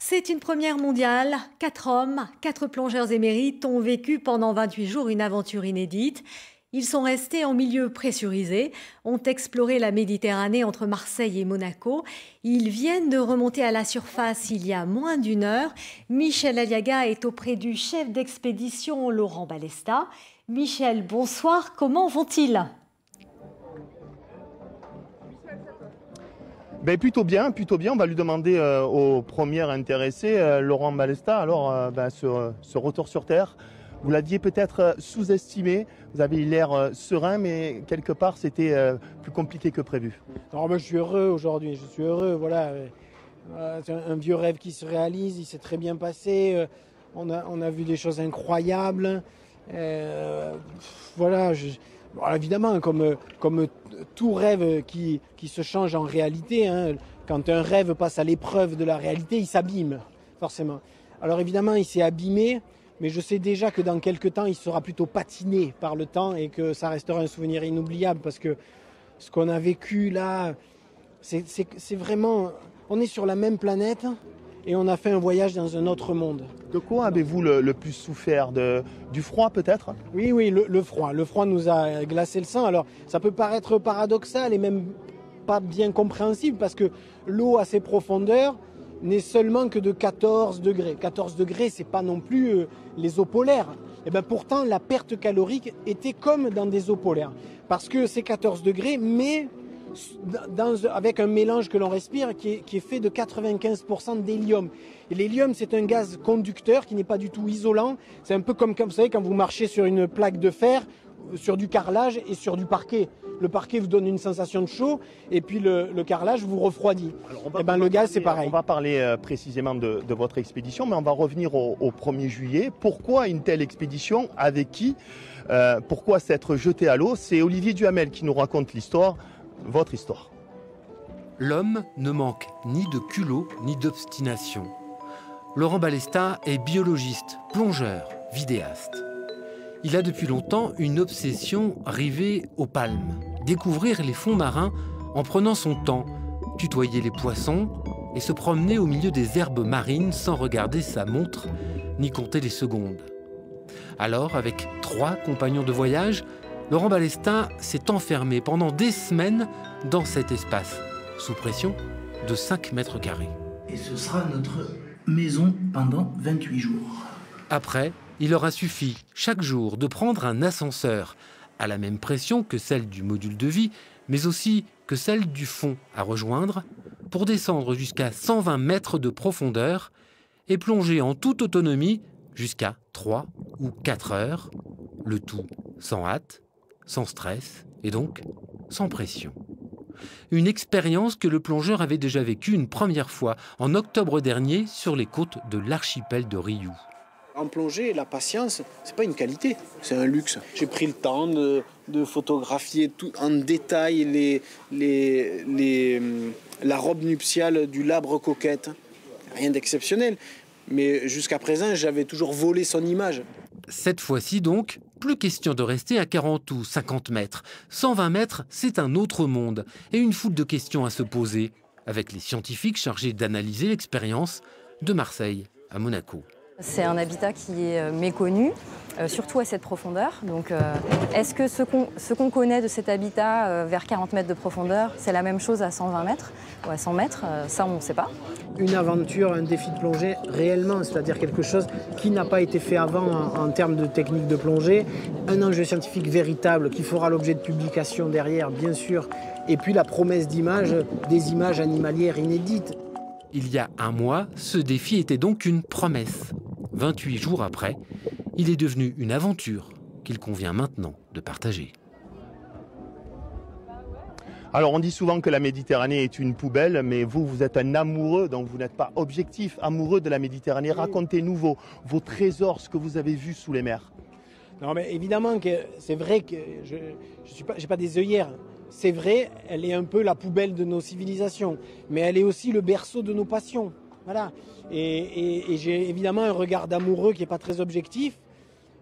C'est une première mondiale. 4 hommes, 4 plongeurs émérites ont vécu pendant 28 jours une aventure inédite. Ils sont restés en milieu pressurisé, ont exploré la Méditerranée entre Marseille et Monaco. Ils viennent de remonter à la surface il y a moins d'une heure. Michel Aliaga est auprès du chef d'expédition Laurent Balesta. Michel, bonsoir, comment vont-ils ? Plutôt bien. On va lui demander au premier intéressé, Laurent Balesta, alors ce retour sur Terre. Vous l'aviez peut-être sous-estimé, vous avez l'air serein, mais quelque part c'était plus compliqué que prévu. Alors moi je suis heureux aujourd'hui, voilà. C'est un vieux rêve qui se réalise, il s'est très bien passé, on a vu des choses incroyables. Voilà, évidemment, comme tout rêve qui se change en réalité, hein, quand un rêve passe à l'épreuve de la réalité, il s'abîme, forcément. Alors évidemment, il s'est abîmé, mais je sais déjà que dans quelques temps, il sera plutôt patiné par le temps et que ça restera un souvenir inoubliable parce que ce qu'on a vécu là, c'est vraiment... On est sur la même planète et on a fait un voyage dans un autre monde. De quoi avez-vous le plus souffert ? Du froid peut-être ? Oui, le froid. Le froid nous a glacé le sang. Alors ça peut paraître paradoxal et même pas bien compréhensible parce que l'eau à ses profondeurs n'est seulement que de 14 degrés. 14 degrés, c'est pas non plus les eaux polaires. Et bien pourtant, la perte calorique était comme dans des eaux polaires. Parce que c'est 14 degrés, mais avec un mélange que l'on respire qui est fait de 95% d'hélium. Et l'hélium, c'est un gaz conducteur qui n'est pas du tout isolant. C'est un peu comme vous savez, quand vous marchez sur une plaque de fer, sur du carrelage et sur du parquet. Le parquet vous donne une sensation de chaud et puis le carrelage vous refroidit. Le gaz, c'est pareil. On va parler précisément de votre expédition, mais on va revenir au 1er juillet. Pourquoi une telle expédition ? Avec qui ? Pourquoi s'être jeté à l'eau ? C'est Olivier Duhamel qui nous raconte l'histoire, votre histoire. L'homme ne manque ni de culot ni d'obstination. Laurent Balesta est biologiste, plongeur, vidéaste. Il a depuis longtemps une obsession rivée aux palmes. Découvrir les fonds marins en prenant son temps, tutoyer les poissons et se promener au milieu des herbes marines sans regarder sa montre ni compter les secondes. Alors, avec 3 compagnons de voyage, Laurent Balesta s'est enfermé pendant des semaines dans cet espace, sous pression de 5 mètres carrés. Et ce sera notre maison pendant 28 jours. Après, il aura suffi chaque jour de prendre un ascenseur à la même pression que celle du module de vie, mais aussi que celle du fond à rejoindre pour descendre jusqu'à 120 mètres de profondeur et plonger en toute autonomie jusqu'à 3 ou 4 heures, le tout sans hâte, sans stress et donc sans pression. Une expérience que le plongeur avait déjà vécue une première fois en octobre dernier sur les côtes de l'archipel de Riou. En plongée, la patience, c'est pas une qualité, c'est un luxe. J'ai pris le temps de photographier tout en détail la robe nuptiale du labre coquette. Rien d'exceptionnel, mais jusqu'à présent, j'avais toujours volé son image. Cette fois-ci donc, plus question de rester à 40 ou 50 mètres. 120 mètres, c'est un autre monde et une foule de questions à se poser avec les scientifiques chargés d'analyser l'expérience de Marseille à Monaco. C'est un habitat qui est méconnu, surtout à cette profondeur. Donc, est-ce que ce qu'on connaît de cet habitat vers 40 mètres de profondeur, c'est la même chose à 120 mètres ou à 100 mètres ? Ça, on ne sait pas. Une aventure, un défi de plongée réellement, c'est-à-dire quelque chose qui n'a pas été fait avant en termes de technique de plongée. Un enjeu scientifique véritable qui fera l'objet de publications derrière, bien sûr. Et puis la promesse d'images, des images animalières inédites. Il y a un mois, ce défi était donc une promesse. 28 jours après, il est devenu une aventure qu'il convient maintenant de partager. Alors on dit souvent que la Méditerranée est une poubelle, mais vous êtes un amoureux, donc vous n'êtes pas objectif, amoureux de la Méditerranée. Racontez-nous vos trésors, ce que vous avez vu sous les mers. Non mais évidemment que c'est vrai que j'ai pas des œillères. C'est vrai, elle est un peu la poubelle de nos civilisations, mais elle est aussi le berceau de nos passions. Voilà. Et j'ai évidemment un regard d'amoureux qui n'est pas très objectif,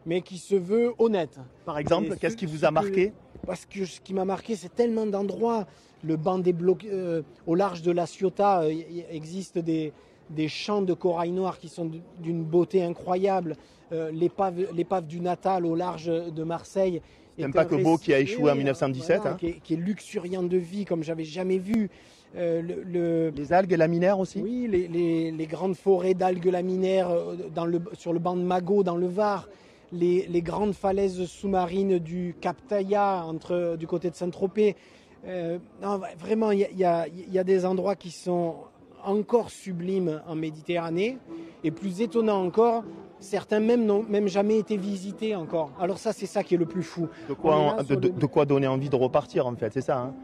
mais qui se veut honnête. Par exemple, qu'est-ce qui vous a marqué ? Parce que ce qui m'a marqué, c'est tellement d'endroits. Le banc des blocs, au large de la Ciotat, existe des des champs de corail noir qui sont d'une beauté incroyable, l'épave du Natal au large de Marseille. C'est un paquebot qui a échoué en 1917. Voilà, qui est luxuriant de vie comme j'avais jamais vu. Les algues laminaires aussi. Oui, les grandes forêts d'algues laminaires sur le banc de Magot dans le Var, les grandes falaises sous-marines du Cap Taïa du côté de Saint-Tropez. Non, vraiment, il y a des endroits qui sont encore sublimes en Méditerranée, et plus étonnant encore, certains même n'ont même jamais été visités encore. Alors ça, c'est ça qui est le plus fou. De quoi donner envie de repartir en fait, c'est ça hein.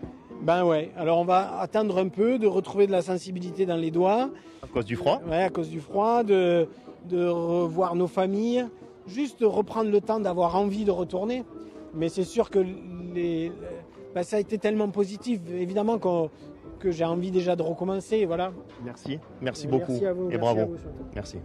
Ben ouais, alors on va attendre un peu, de retrouver de la sensibilité dans les doigts. À cause du froid. Ouais, à cause du froid, de revoir nos familles, juste reprendre le temps d'avoir envie de retourner. Mais c'est sûr que ça a été tellement positif, évidemment que j'ai envie déjà de recommencer, voilà. Merci beaucoup Merci à vous, et merci bravo. à vous surtout. Merci.